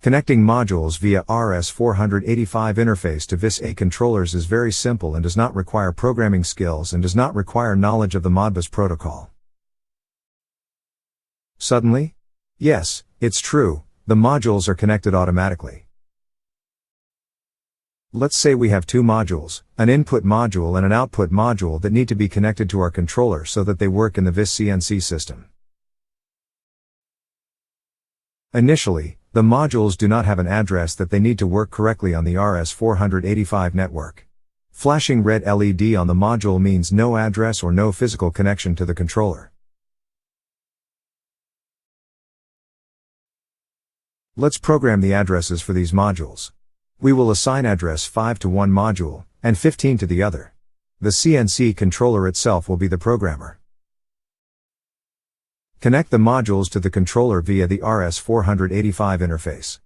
Connecting modules via RS-485 interface to ViS-A controllers is very simple and does not require programming skills and does not require knowledge of the modbus protocol. Suddenly? Yes, it's true, the modules are connected automatically. Let's say we have two modules, an input module and an output module that need to be connected to our controller so that they work in the ViS CNC system. Initially, the modules do not have an address that they need to work correctly on the RS-485 network. Flashing red LED on the module means no address or no physical connection to the controller. Let's program the addresses for these modules. We will assign address 5 to one module, and 15 to the other. The CNC controller itself will be the programmer. Connect the modules to the controller via the RS-485 interface.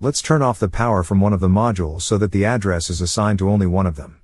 Let's turn off the power from one of the modules so that the address is assigned to only one of them.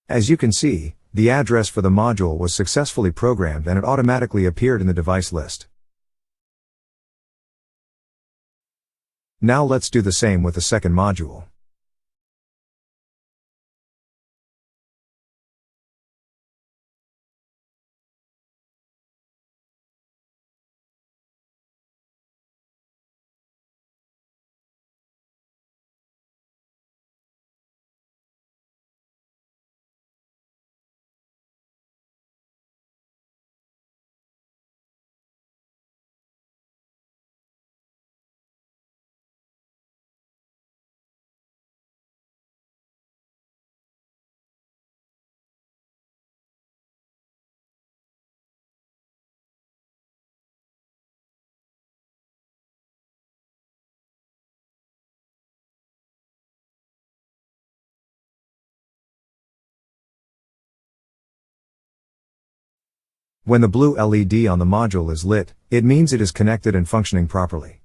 As you can see, the address for the module was successfully programmed and it automatically appeared in the device list. Now let's do the same with the second module. When the blue LED on the module is lit, it means it is connected and functioning properly.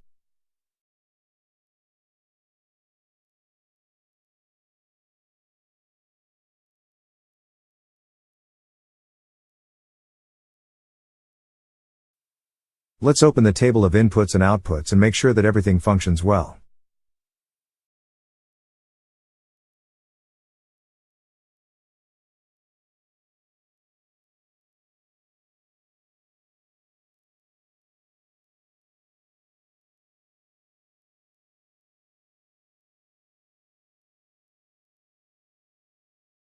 Let's open the table of inputs and outputs and make sure that everything functions well.